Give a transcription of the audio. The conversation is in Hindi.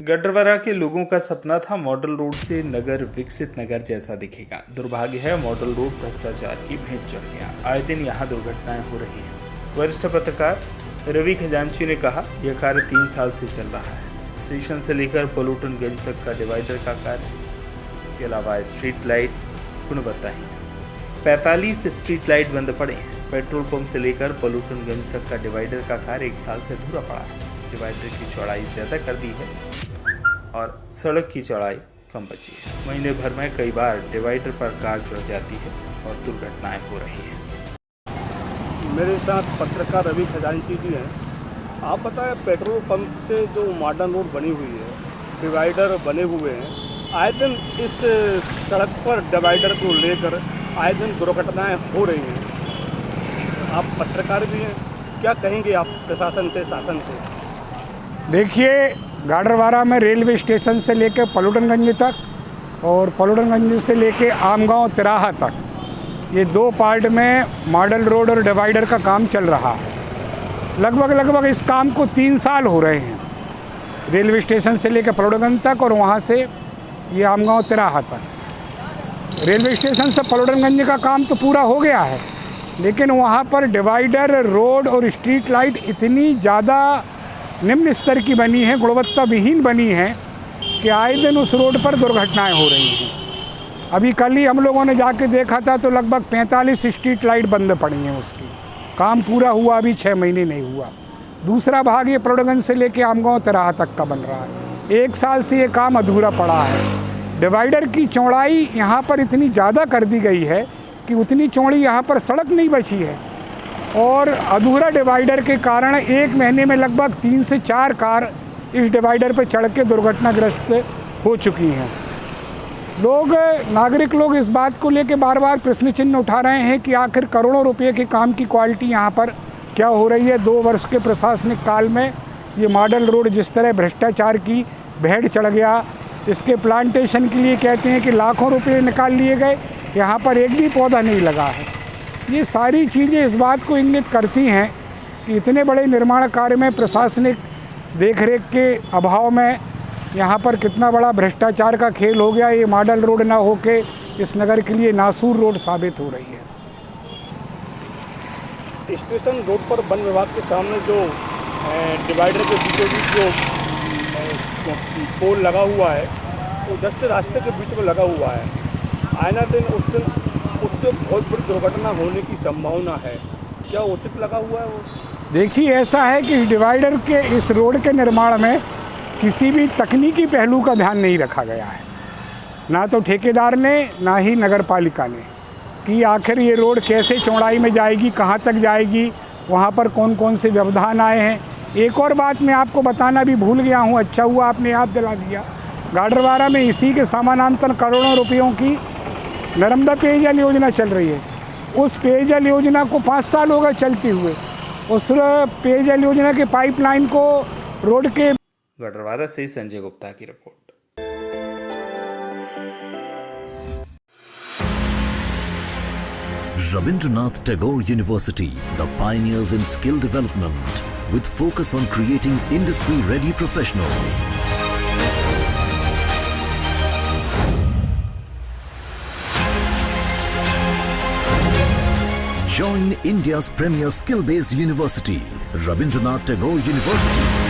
गडरवारा के लोगों का सपना था मॉडल रोड से नगर विकसित नगर जैसा दिखेगा। दुर्भाग्य है मॉडल रोड भ्रष्टाचार की भेंट चढ़ गया। आए दिन यहाँ दुर्घटनाएं हो रही हैं। वरिष्ठ पत्रकार रवि खजांची ने कहा, यह कार्य 3 साल से चल रहा है। स्टेशन से लेकर पलूटनगंज तक का डिवाइडर का कार्य, इसके अलावा स्ट्रीट लाइट गुणवत्ताहीन, 45 स्ट्रीट लाइट बंद पड़े हैं। पेट्रोल पंप से लेकर पलूटनगंज तक का डिवाइडर का कार्य 1 साल से अधूरा पड़ा है। डिवाइडर की चौड़ाई ज़्यादा कर दी है और सड़क की चौड़ाई कम बची है। महीने भर में कई बार डिवाइडर पर कार चढ़ जाती है और दुर्घटनाएं हो रही हैं। मेरे साथ पत्रकार रवि खजांची जी हैं। आप बताएं, पेट्रोल पंप से जो मॉडर्न रोड बनी हुई है, डिवाइडर बने हुए हैं, आए दिन इस सड़क पर डिवाइडर को लेकर आए दिन दुर्घटनाएं हो रही हैं। आप पत्रकार भी हैं, क्या कहेंगे आप प्रशासन से, शासन से? देखिए, गाडरवारा में रेलवे स्टेशन से लेकर पलूटनगंज तक और पलूटनगंज से लेकर आमगांव तिराहा तक, ये 2 पार्ट में मॉडल रोड और डिवाइडर का काम चल रहा है। लगभग इस काम को 3 साल हो रहे हैं। रेलवे स्टेशन से लेकर पलूटनगंज तक और वहाँ से ये आमगांव तिराहा तक। रेलवे स्टेशन से पलूटनगंज का काम तो पूरा हो गया है, लेकिन वहाँ पर डिवाइडर, रोड और स्ट्रीट लाइट इतनी ज़्यादा निम्न स्तर की बनी है, गुणवत्ता विहीन बनी है कि आए दिन उस रोड पर दुर्घटनाएं हो रही हैं। अभी कल ही हम लोगों ने जाके देखा था तो लगभग 45 स्ट्रीट लाइट बंद पड़ी हैं। उसकी काम पूरा हुआ अभी 6 महीने नहीं हुआ। दूसरा भाग ये पलूटनगंज से लेके आमगांव तिराहा तक का बन रहा है। 1 साल से ये काम अधूरा पड़ा है। डिवाइडर की चौड़ाई यहाँ पर इतनी ज़्यादा कर दी गई है कि उतनी चौड़ी यहाँ पर सड़क नहीं बची है और अधूरा डिवाइडर के कारण 1 महीने में लगभग 3 से 4 कार इस डिवाइडर पर चढ़ के दुर्घटनाग्रस्त हो चुकी हैं। नागरिक लोग इस बात को लेकर बार प्रश्न चिन्ह उठा रहे हैं कि आखिर करोड़ों रुपए के काम की क्वालिटी यहाँ पर क्या हो रही है। 2 वर्ष के प्रशासनिक काल में ये मॉडल रोड जिस तरह भ्रष्टाचार की भेंट चढ़ गया, इसके प्लांटेशन के लिए कहते हैं कि लाखों रुपये निकाल लिए गए, यहाँ पर एक भी पौधा नहीं लगा है। ये सारी चीज़ें इस बात को इंगित करती हैं कि इतने बड़े निर्माण कार्य में प्रशासनिक देखरेख के अभाव में यहाँ पर कितना बड़ा भ्रष्टाचार का खेल हो गया। ये मॉडल रोड ना होके इस नगर के लिए नासूर रोड साबित हो रही है। स्टेशन रोड पर वन विभाग के सामने जो डिवाइडर के बीचों बीच जो पोल लगा हुआ है, वो जस्ट रास्ते के बीच में लगा हुआ है। आना दिन उससे बहुत बड़ी दुर्घटना होने की संभावना है। क्या उचित लगा हुआ है वो? देखिए, ऐसा है कि इस डिवाइडर के, इस रोड के निर्माण में किसी भी तकनीकी पहलू का ध्यान नहीं रखा गया है, ना तो ठेकेदार ने ना ही नगर पालिका ने, कि आखिर ये रोड कैसे चौड़ाई में जाएगी, कहाँ तक जाएगी, वहाँ पर कौन कौन से व्यवधान आए हैं। एक और बात मैं आपको बताना भी भूल गया हूँ, अच्छा हुआ आपने याद दिला दिया। गाडरवारा में इसी के समानांतर करोड़ों रुपयों की नर्मदा पेयजल योजना चल रही है। उस पेयजल योजना को 5 साल हो गए चलते हुए। उस पेयजल योजना के पाइपलाइन को रोड के गडरवारा से संजय गुप्ता की report. Rabindranath Tagore University, the pioneers in skill development, with focus on creating industry-ready professionals. Join India's premier skill-based university, Rabindranath Tagore University.